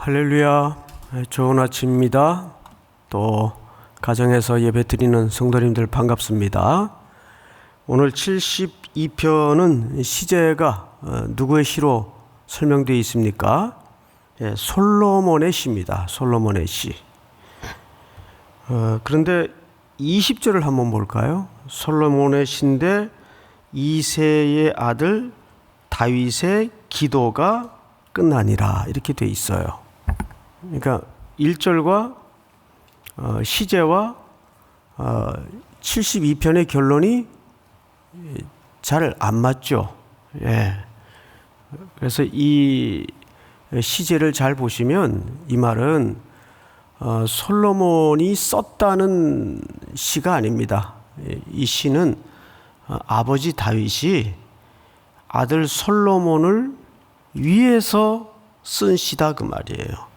할렐루야, 좋은 아침입니다. 또 가정에서 예배드리는 성도님들 반갑습니다. 오늘 72편은 시제가 누구의 시로 설명되어 있습니까? 솔로몬의 시입니다. 솔로몬의 시. 그런데 20절을 한번 볼까요? 솔로몬의 시인데 이새의 아들 다윗의 기도가 끝나니라 이렇게 돼 있어요. 그러니까 1절과 시제와 72편의 결론이 잘 안 맞죠. 그래서 이 시제를 잘 보시면 이 말은 솔로몬이 썼다는 시가 아닙니다. 이 시는 아버지 다윗이 아들 솔로몬을 위해서 쓴 시다 그 말이에요.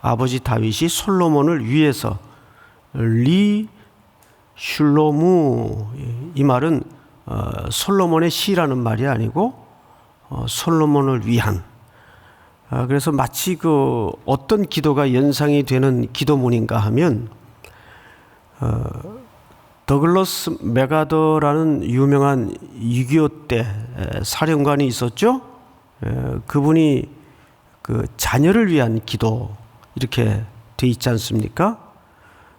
아버지 다윗이 솔로몬을 위해서 슐로무, 이 말은 솔로몬의 시라는 말이 아니고 솔로몬을 위한. 그래서 마치 그 어떤 기도가 연상이 되는 기도문인가 하면 더글러스 맥아더라는 유명한 6.25 때 사령관이 있었죠. 그분이 그 자녀를 위한 기도 이렇게 돼 있지 않습니까?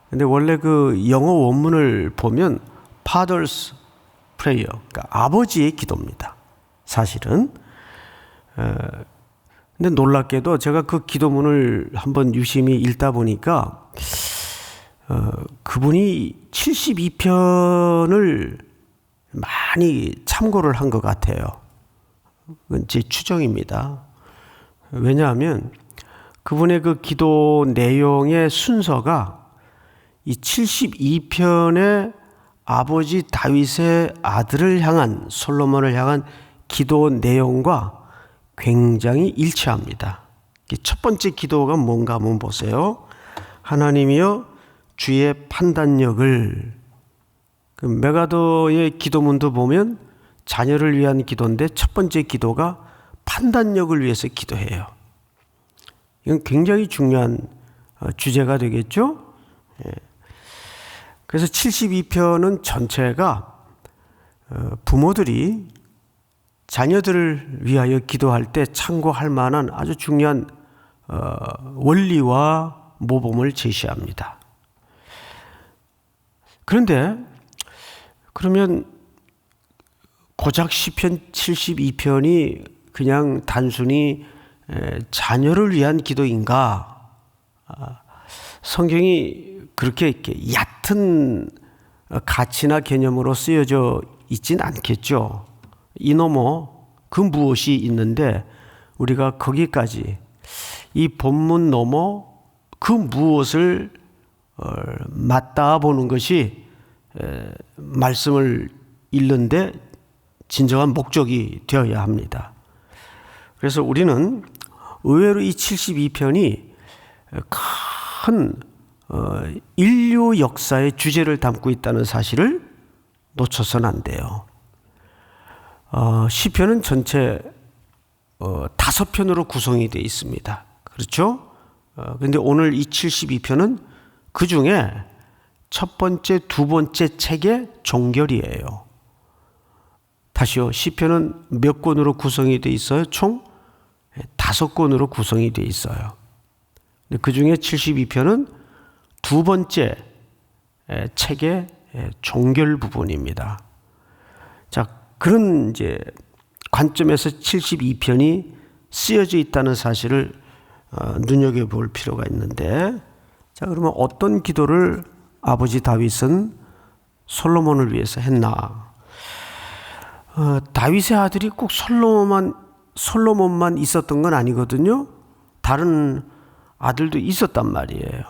근데 원래 그 영어 원문을 보면 Father's Prayer, 그러니까 아버지의 기도입니다. 사실은. 근데 놀랍게도 제가 그 기도문을 한번 유심히 읽다 보니까 그분이 72편을 많이 참고를 한 것 같아요. 그건 제 추정입니다. 왜냐하면 그분의 그 기도 내용의 순서가 이 72편의 아버지 다윗의 아들을 향한, 솔로몬을 향한 기도 내용과 굉장히 일치합니다. 첫 번째 기도가 뭔가 한번 보세요. 하나님이여 주의 판단력을, 그 메가더의 기도문도 보면 자녀를 위한 기도인데 첫 번째 기도가 판단력을 위해서 기도해요. 이건 굉장히 중요한 주제가 되겠죠? 그래서 72편은 전체가 부모들이 자녀들을 위하여 기도할 때 참고할 만한 아주 중요한 원리와 모범을 제시합니다. 그런데 그러면 고작 시편 72편이 그냥 단순히 자녀를 위한 기도인가? 성경이 그렇게 이렇게 얕은 가치나 개념으로 쓰여져 있진 않겠죠. 이너머 그 무엇이 있는데 우리가 거기까지 이 본문 넘어 그 무엇을 맞닿아 보는 것이 말씀을 읽는데 진정한 목적이 되어야 합니다. 그래서 우리는 의외로 이 72편이 큰 인류 역사의 주제를 담고 있다는 사실을 놓쳐서는 안 돼요. 시편은 전체 5편으로 구성이 되어 있습니다. 그렇죠? 그런데 오늘 이 72편은 그 중에 첫 번째, 두 번째 책의 종결이에요. 다시요, 시편은 몇 권으로 구성이 되어 있어요? 총 5권으로 구성이 되어 있어요. 그 중에 72편은 두 번째 책의 종결 부분입니다. 자, 그런 이제 관점에서 72편이 쓰여져 있다는 사실을 눈여겨볼 필요가 있는데, 자, 그러면 어떤 기도를 아버지 다윗은 솔로몬을 위해서 했나? 다윗의 아들이 꼭 솔로몬만 있었던 건 아니거든요. 다른 아들도 있었단 말이에요.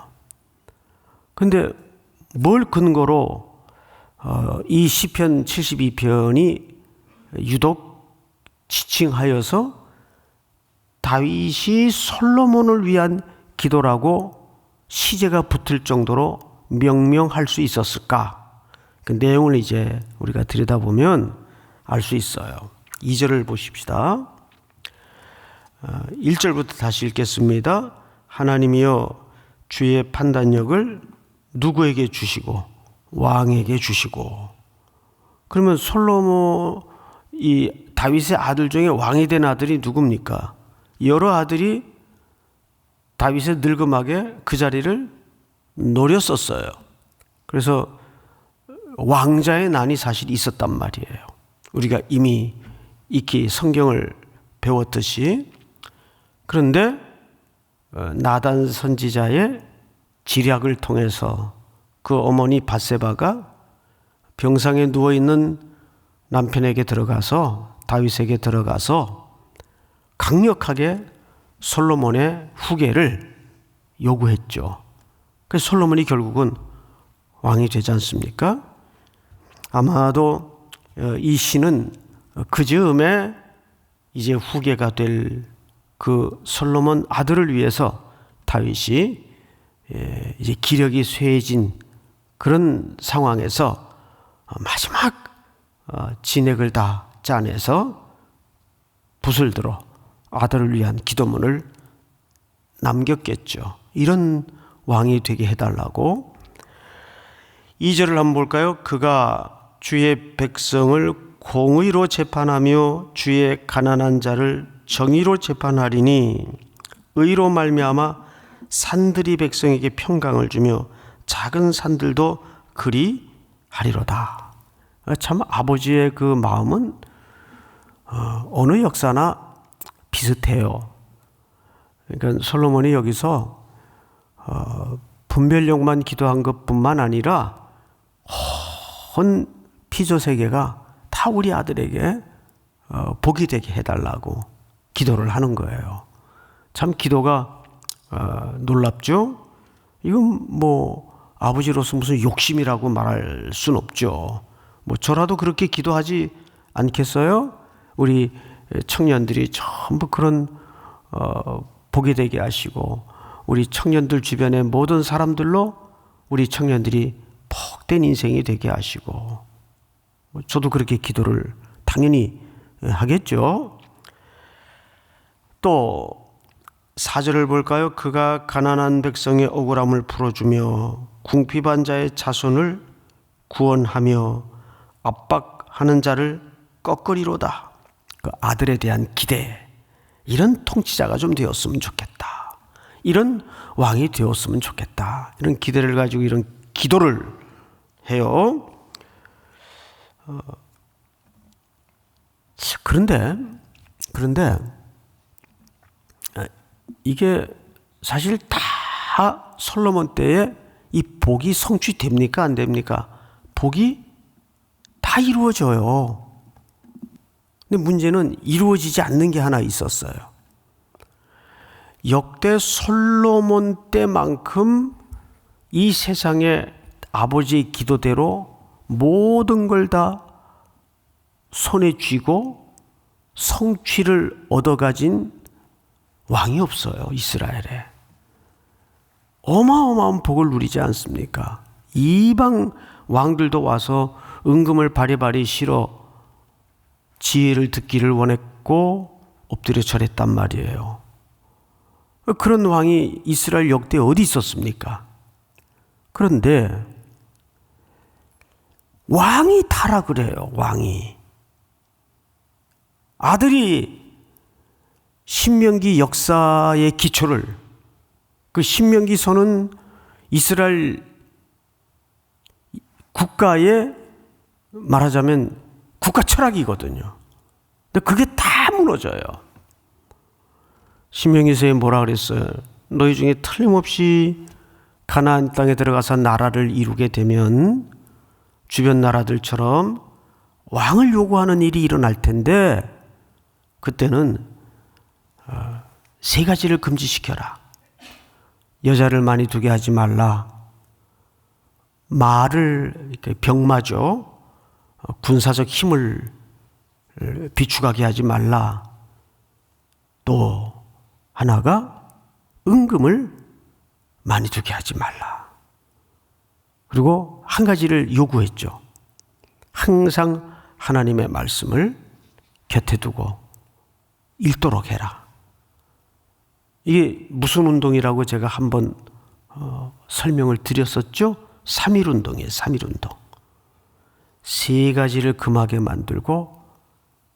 근데 뭘 근거로 이 시편 72편이 유독 지칭하여서 다윗이 솔로몬을 위한 기도라고 시제가 붙을 정도로 명명할 수 있었을까? 그 내용을 이제 우리가 들여다보면 알 수 있어요. 2절을 보십시다. 1절부터 다시 읽겠습니다. 하나님이여 주의 판단력을 누구에게 주시고 왕에게 주시고. 그러면 솔로몬 이 다윗의 아들 중에 왕이 된 아들이 누굽니까? 여러 아들이 다윗의 늙음하게 그 자리를 노렸었어요. 그래서 왕자의 난이 사실 있었단 말이에요. 우리가 이미 익히 성경을 배웠듯이. 그런데 나단 선지자의 지략을 통해서 그 어머니 밧세바가 병상에 누워있는 남편에게 들어가서 다윗에게 들어가서 강력하게 솔로몬의 후계를 요구했죠. 그래서 솔로몬이 결국은 왕이 되지 않습니까? 아마도 이 시는 그 즈음에 이제 후계가 될 그 솔로몬 아들을 위해서 다윗이 이제 기력이 쇠해진 그런 상황에서 마지막 진액을 다 짜내서 붓을 들어 아들을 위한 기도문을 남겼겠죠. 이런 왕이 되게 해달라고. 2절을 한번 볼까요? 그가 주의 백성을 공의로 재판하며 주의 가난한 자를 정의로 재판하리니 의로 말미암아 산들이 백성에게 평강을 주며 작은 산들도 그리 하리로다. 참 아버지의 그 마음은 어느 역사나 비슷해요. 그러니까 솔로몬이 여기서 분별력만 기도한 것뿐만 아니라 온 피조 세계가 다 우리 아들에게 복이 되게 해달라고 기도를 하는 거예요. 참 기도가 놀랍죠? 이건 뭐 아버지로서 무슨 욕심이라고 말할 순 없죠. 뭐 저라도 그렇게 기도하지 않겠어요? 우리 청년들이 전부 그런 복이 되게 하시고 우리 청년들 주변의 모든 사람들로 우리 청년들이 복된 인생이 되게 하시고 저도 그렇게 기도를 당연히 하겠죠. 또 4절을 볼까요? 그가 가난한 백성의 억울함을 풀어주며 궁핍한 자의 자손을 구원하며 압박하는 자를 꺾으리로다. 그 아들에 대한 기대, 이런 통치자가 좀 되었으면 좋겠다. 이런 왕이 되었으면 좋겠다. 이런 기대를 가지고 이런 기도를 해요. 그런데 이게 사실 다 솔로몬 때에 이 복이 성취됩니까? 안 됩니까? 복이 다 이루어져요. 근데 문제는 이루어지지 않는 게 하나 있었어요. 역대 솔로몬 때만큼 이 세상에 아버지의 기도대로 모든 걸 다 손에 쥐고 성취를 얻어가진 왕이 없어요. 이스라엘에. 어마어마한 복을 누리지 않습니까? 이방 왕들도 와서 은금을 바리바리 실어 지혜를 듣기를 원했고 엎드려 절했단 말이에요. 그런 왕이 이스라엘 역대에 어디 있었습니까? 그런데 왕이 타락을 해요. 왕이. 아들이 신명기 역사의 기초를, 그 신명기서는 이스라엘 국가의 말하자면 국가 철학이거든요. 근데 그게 다 무너져요. 신명기서에 뭐라 그랬어요? 너희 중에 틀림없이 가나안 땅에 들어가서 나라를 이루게 되면 주변 나라들처럼 왕을 요구하는 일이 일어날 텐데 그때는 세 가지를 금지시켜라. 여자를 많이 두게 하지 말라. 말을 병마죠. 군사적 힘을 비축하게 하지 말라. 또 하나가 은금을 많이 두게 하지 말라. 그리고 한 가지를 요구했죠. 항상 하나님의 말씀을 곁에 두고 읽도록 해라. 이게 무슨 운동이라고 제가 한번 설명을 드렸었죠? 3.1 운동이에요. 3.1 운동. 세 가지를 금하게 만들고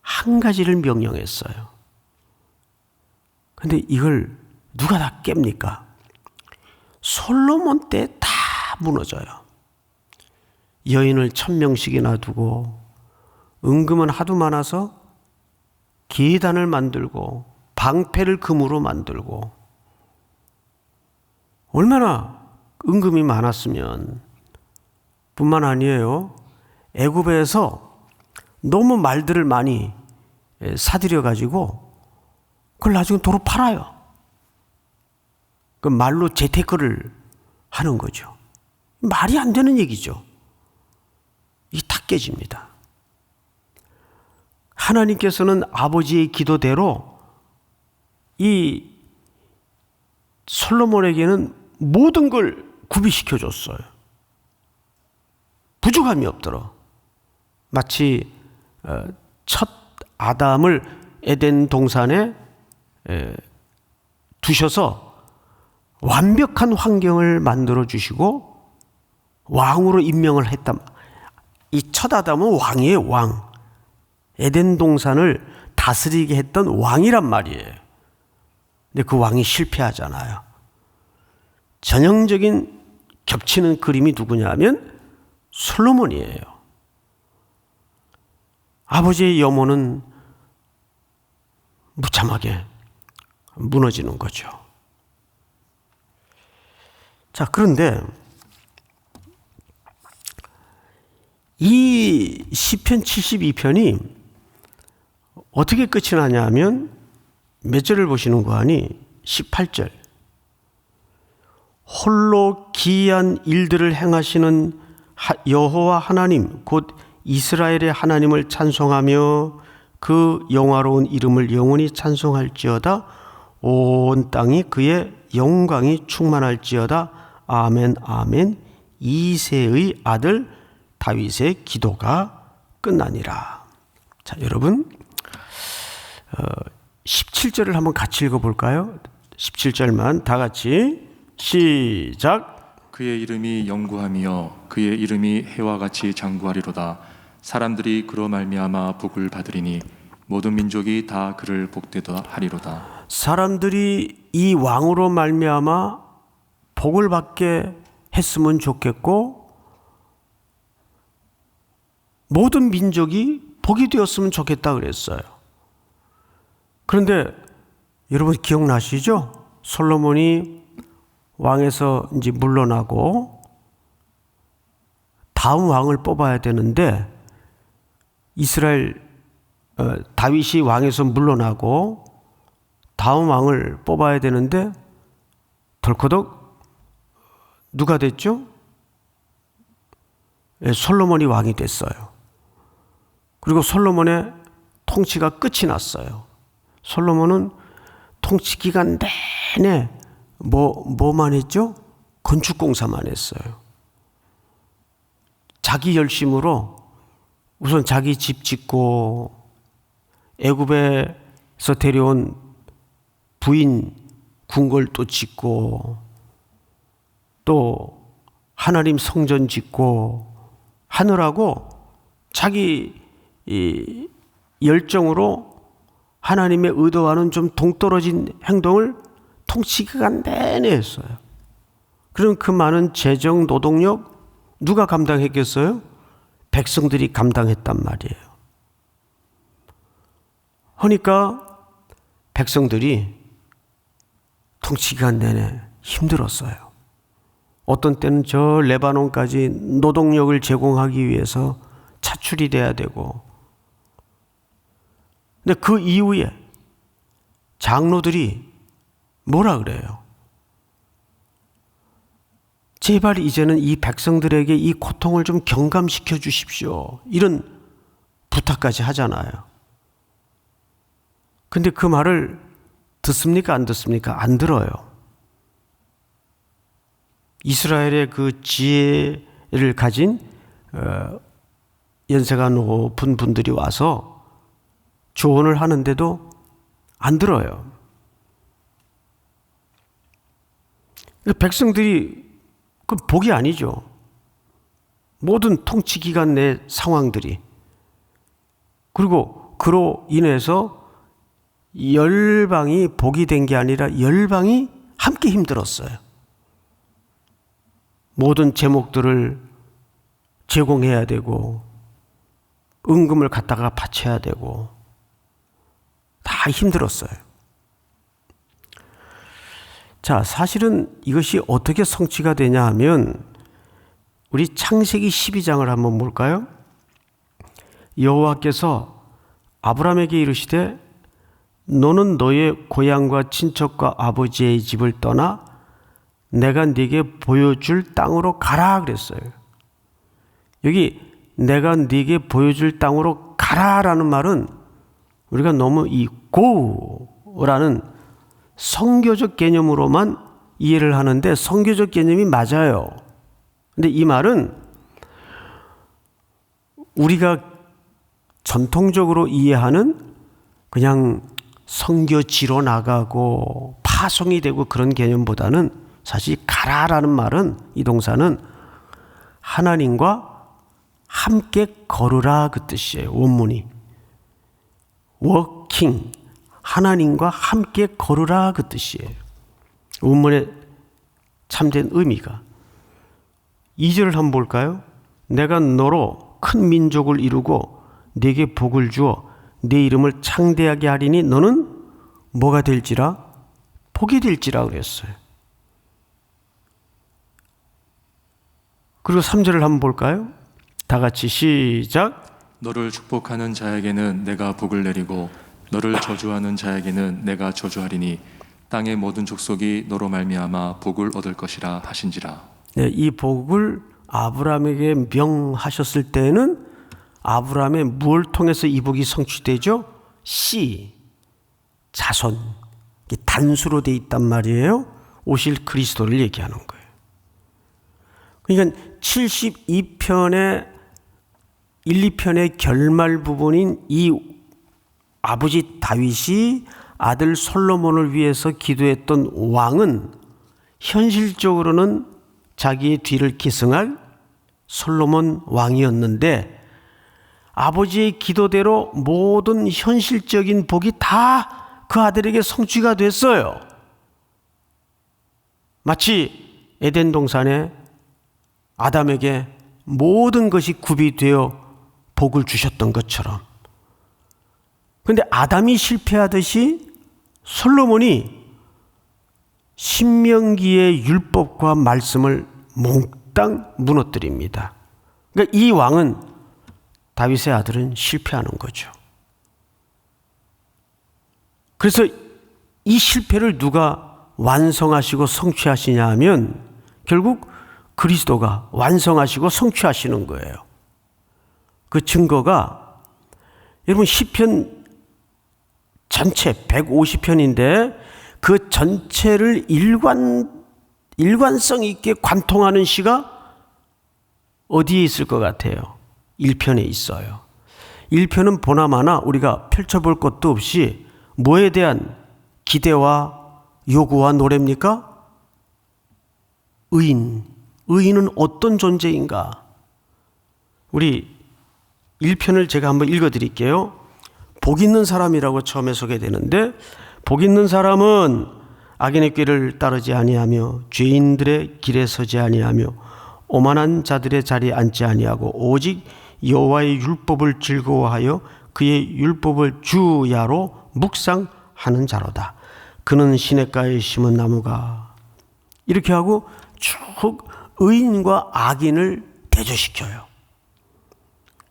한 가지를 명령했어요. 근데 이걸 누가 다 깹니까? 솔로몬 때 다 무너져요. 여인을 1,000명씩이나 두고 은금은 하도 많아서 계단을 만들고 방패를 금으로 만들고, 얼마나 은금이 많았으면. 뿐만 아니에요. 애굽에서 너무 말들을 많이 사들여 가지고 그걸 나중에 도로 팔아요. 그 말로 재테크를 하는 거죠. 말이 안 되는 얘기죠. 이게 다 깨집니다. 하나님께서는 아버지의 기도대로 이 솔로몬에게는 모든 걸 구비시켜 줬어요. 부족함이 없도록. 마치 첫 아담을 에덴 동산에 두셔서 완벽한 환경을 만들어 주시고 왕으로 임명을 했다. 이 첫 아담은 왕이에요, 왕. 에덴 동산을 다스리게 했던 왕이란 말이에요. 근데 그 왕이 실패하잖아요. 전형적인 겹치는 그림이 누구냐면 솔로몬이에요. 아버지의 염원은 무참하게 무너지는 거죠. 자, 그런데 이 시편 72편이 어떻게 끝이 나냐 하면 몇 절을 보시는 거 아니? 18절. 홀로 기이한 일들을 행하시는 여호와 하나님 곧 이스라엘의 하나님을 찬송하며 그 영화로운 이름을 영원히 찬송할지어다. 온 땅이 그의 영광이 충만할지어다. 아멘 아멘. 이새의 아들 다윗의 기도가 끝나니라. 자, 여러분 17절을 한번 같이 읽어볼까요? 17절만 다 같이 시작. 그의 이름이 영구하며 그의 이름이 해와 같이 장구하리로다. 사람들이 그로 말미암아 복을 받으리니 모든 민족이 다 그를 복되다 하리로다. 사람들이 이 왕으로 말미암아 복을 받게 했으면 좋겠고 모든 민족이 복이 되었으면 좋겠다 그랬어요. 그런데 여러분 기억나시죠? 솔로몬이 왕에서 이제 물러나고 다음 왕을 뽑아야 되는데 이스라엘 다윗이 왕에서 물러나고 다음 왕을 뽑아야 되는데 덜커덕 누가 됐죠? 솔로몬이 왕이 됐어요. 그리고 솔로몬의 통치가 끝이 났어요. 솔로몬은 통치 기간 내내 뭐만 했죠? 건축공사만 했어요. 자기 열심으로 우선 자기 집 짓고 애굽에서 데려온 부인 궁궐 또 짓고 또 하나님 성전 짓고 하느라고 자기 이 열정으로 하나님의 의도와는 좀 동떨어진 행동을 통치기간 내내 했어요. 그럼 그 많은 재정 노동력 누가 감당했겠어요? 백성들이 감당했단 말이에요. 그러니까 백성들이 통치기간 내내 힘들었어요. 어떤 때는 저 레바논까지 노동력을 제공하기 위해서 차출이 돼야 되고, 근데 그 이후에 장로들이 뭐라 그래요? 제발 이제는 이 백성들에게 이 고통을 좀 경감시켜 주십시오. 이런 부탁까지 하잖아요. 근데 그 말을 듣습니까? 안 듣습니까? 안 들어요. 이스라엘의 그 지혜를 가진 연세가 높은 분들이 와서 조언을 하는데도 안 들어요. 백성들이 그 복이 아니죠. 모든 통치 기간 내 상황들이. 그리고 그로 인해서 열방이 복이 된 게 아니라 열방이 함께 힘들었어요. 모든 제목들을 제공해야 되고 은금을 갖다가 바쳐야 되고 다 힘들었어요. 자, 사실은 이것이 어떻게 성취가 되냐 하면 우리 창세기 12장을 한번 볼까요? 여호와께서 아브라함에게 이르시되 너는 너의 고향과 친척과 아버지의 집을 떠나 내가 네게 보여줄 땅으로 가라 그랬어요. 여기 내가 네게 보여줄 땅으로 가라라는 말은 우리가 너무 이 go라는 성교적 개념으로만 이해를 하는데 성교적 개념이 맞아요. 근데 이 말은 우리가 전통적으로 이해하는 그냥 선교지로 나가고 파송이 되고 그런 개념보다는 사실 가라라는 말은 이 동사는 하나님과 함께 걸으라 그 뜻이에요. 원문이 working 하나님과 함께 걸으라 그 뜻이에요. 원문의 참된 의미가. 2절을 한번 볼까요? 내가 너로 큰 민족을 이루고 네게 복을 주어 네 이름을 창대하게 하리니 너는 뭐가 될지라? 복이 될지라 그랬어요. 그리고 3절을 한번 볼까요? 다 같이 시작. 너를 축복하는 자에게는 내가 복을 내리고 너를 저주하는 자에게는 내가 저주하리니 땅의 모든 족속이 너로 말미암아 복을 얻을 것이라 하신지라. 네, 이 복을 아브라함에게 명하셨을 때는 아브라함의 무엇을 통해서 이 복이 성취되죠? 씨, 자손, 단수로 돼 있단 말이에요. 오실 그리스도를 얘기하는 거예요. 그러니까 72편의 1, 2편의 결말 부분인 이 아버지 다윗이 아들 솔로몬을 위해서 기도했던 왕은 현실적으로는 자기의 뒤를 계승할 솔로몬 왕이었는데 아버지의 기도대로 모든 현실적인 복이 다 그 아들에게 성취가 됐어요. 마치 에덴 동산에 아담에게 모든 것이 구비되어 복을 주셨던 것처럼. 그런데 아담이 실패하듯이 솔로몬이 신명기의 율법과 말씀을 몽땅 무너뜨립니다. 그러니까 이 왕은 다윗의 아들은 실패하는 거죠. 그래서 이 실패를 누가 완성하시고 성취하시냐 하면 결국 그리스도가 완성하시고 성취하시는 거예요. 그 증거가 여러분 시편 전체 150편인데 그 전체를 일관성 있게 관통하는 시가 어디에 있을 것 같아요? 1편에 있어요. 1편은 보나마나 우리가 펼쳐볼 것도 없이 뭐에 대한 기대와 요구와 노래입니까? 의인은 어떤 존재인가? 우리 1편을 제가 한번 읽어드릴게요. 복 있는 사람이라고 처음에 소개되는데 복 있는 사람은 악인의 꾀를 따르지 아니하며 죄인들의 길에 서지 아니하며 오만한 자들의 자리에 앉지 아니하고 오직 여호와의 율법을 즐거워하여 그의 율법을 주야로 묵상하는 자로다. 그는 시냇가에 심은 나무가 이렇게 하고 쭉 의인과 악인을 대조시켜요.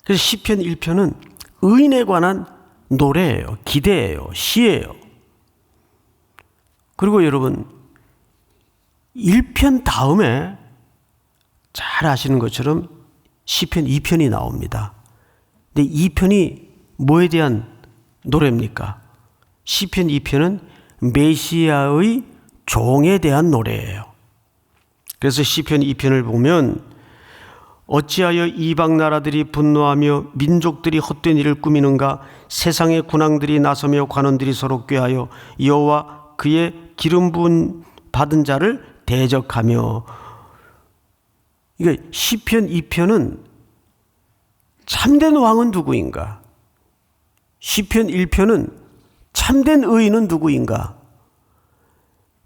그래서 시편 1편은 의인에 관한 노래예요. 기대예요. 시예요. 그리고 여러분 1편 다음에 잘 아시는 것처럼 시편 2편이 나옵니다. 근데 2편이 뭐에 대한 노래입니까? 시편 2편은 메시아의 종에 대한 노래예요. 그래서 시편 2편을 보면 어찌하여 이방 나라들이 분노하며 민족들이 헛된 일을 꾸미는가? 세상의 군왕들이 나서며 관원들이 서로 꾀하여 여호와 그의 기름 부은 받은 자를 대적하며. 이게 시편 2편은 참된 왕은 누구인가? 시편 1편은 참된 의인은 누구인가?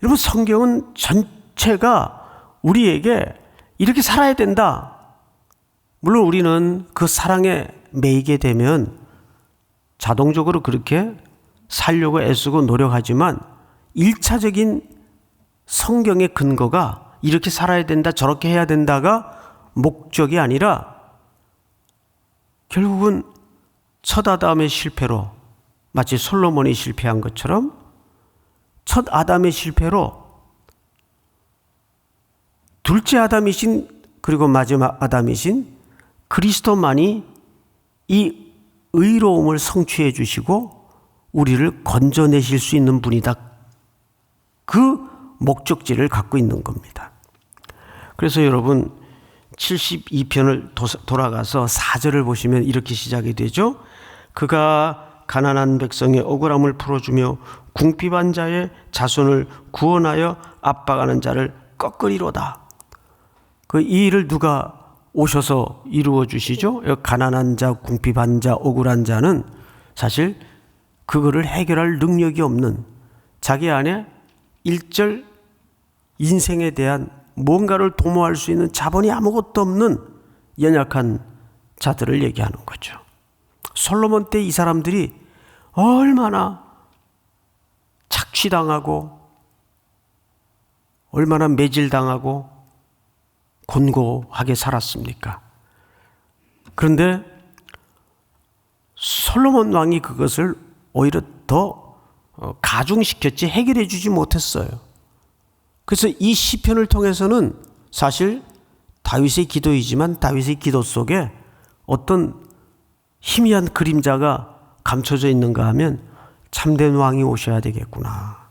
여러분, 성경은 전체가 우리에게 이렇게 살아야 된다. 물론 우리는 그 사랑에 매이게 되면 자동적으로 그렇게 살려고 애쓰고 노력하지만 1차적인 성경의 근거가 이렇게 살아야 된다, 저렇게 해야 된다가 목적이 아니라 결국은 첫 아담의 실패로, 마치 솔로몬이 실패한 것처럼 첫 아담의 실패로 둘째 아담이신, 그리고 마지막 아담이신 그리스도만이 이 의로움을 성취해 주시고 우리를 건져내실 수 있는 분이다. 그 목적지를 갖고 있는 겁니다. 그래서 여러분 72편을 돌아가서 4절을 보시면 이렇게 시작이 되죠. 그가 가난한 백성의 억울함을 풀어주며 궁핍한 자의 자손을 구원하여 압박하는 자를 꺾으리로다. 이 일을 누가 오셔서 이루어 주시죠? 가난한 자, 궁핍한 자, 억울한 자는 사실 그거를 해결할 능력이 없는, 자기 안에 일절 인생에 대한 뭔가를 도모할 수 있는 자본이 아무것도 없는 연약한 자들을 얘기하는 거죠. 솔로몬 때 이 사람들이 얼마나 착취당하고 얼마나 매질당하고 곤고하게 살았습니까? 그런데 솔로몬 왕이 그것을 오히려 더 가중시켰지 해결해 주지 못했어요. 그래서 이 시편을 통해서는 사실 다윗의 기도이지만 다윗의 기도 속에 어떤 희미한 그림자가 감춰져 있는가 하면 참된 왕이 오셔야 되겠구나.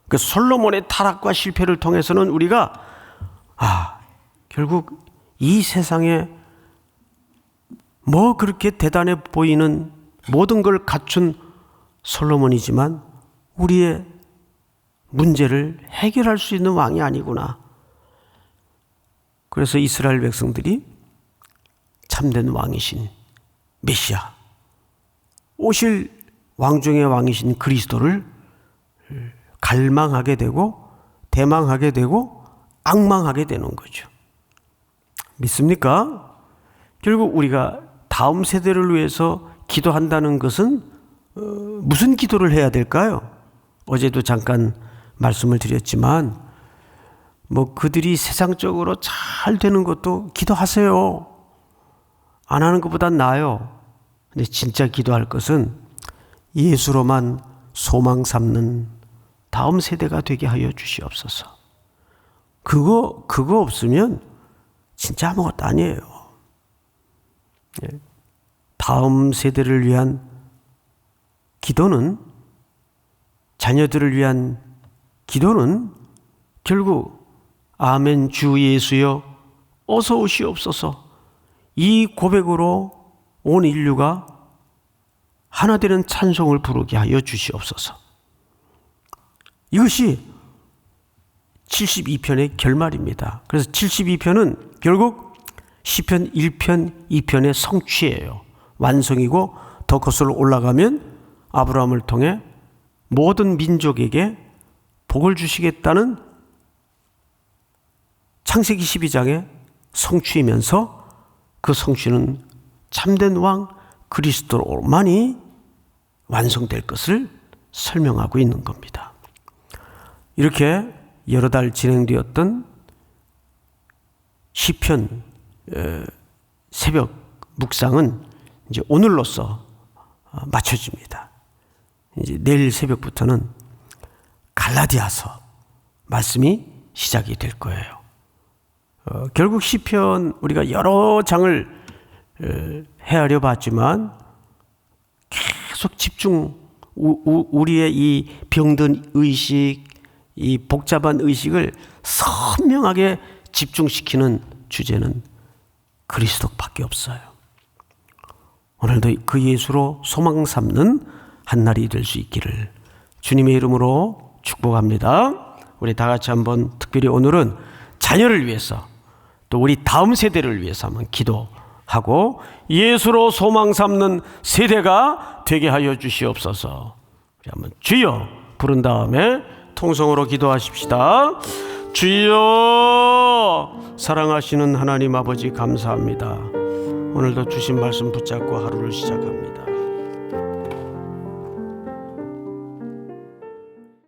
그 솔로몬의 타락과 실패를 통해서는 우리가 결국 이 세상에 뭐 그렇게 대단해 보이는 모든 걸 갖춘 솔로몬이지만 우리의 문제를 해결할 수 있는 왕이 아니구나. 그래서 이스라엘 백성들이 참된 왕이신 메시아, 오실 왕 중의 왕이신 그리스도를 갈망하게 되고 대망하게 되고 앙망하게 되는 거죠. 믿습니까? 결국 우리가 다음 세대를 위해서 기도한다는 것은 무슨 기도를 해야 될까요? 어제도 잠깐 말씀을 드렸지만 그들이 세상적으로 잘 되는 것도 기도하세요. 안 하는 것보단 나아요. 근데 진짜 기도할 것은 예수로만 소망 삼는 다음 세대가 되게 하여 주시옵소서. 그거 없으면 진짜 아무것도 아니에요. 다음 세대를 위한 기도는, 자녀들을 위한 기도는 결국 아멘 주 예수여 어서 오시옵소서, 이 고백으로 온 인류가 하나 되는 찬송을 부르게 하여 주시옵소서. 이것이 72편의 결말입니다. 그래서 72편은 결국 시편 1편, 2편의 성취예요. 완성이고 더 거슬러 올라가면 아브라함을 통해 모든 민족에게 복을 주시겠다는 창세기 12장의 성취이면서 그 성취는 참된 왕 그리스도로만이 완성될 것을 설명하고 있는 겁니다. 이렇게 여러 달 진행되었던 시편 새벽 묵상은 이제 오늘로써 마쳐집니다. 이제 내일 새벽부터는 갈라디아서 말씀이 시작이 될 거예요. 결국 시편 우리가 여러 장을 헤아려 봤지만 계속 우리의 이 병든 의식, 이 복잡한 의식을 선명하게 집중시키는 주제는 그리스도밖에 없어요. 오늘도 그 예수로 소망 삼는 한 날이 될 수 있기를 주님의 이름으로 축복합니다. 우리 다 같이 한번 특별히 오늘은 자녀를 위해서 또 우리 다음 세대를 위해서 한번 기도하고 예수로 소망 삼는 세대가 되게 하여 주시옵소서. 우리 한번 주여 부른 다음에 통성으로 기도하십시다. 주여, 사랑하시는 하나님 아버지 감사합니다. 오늘도 주신 말씀 붙잡고 하루를 시작합니다.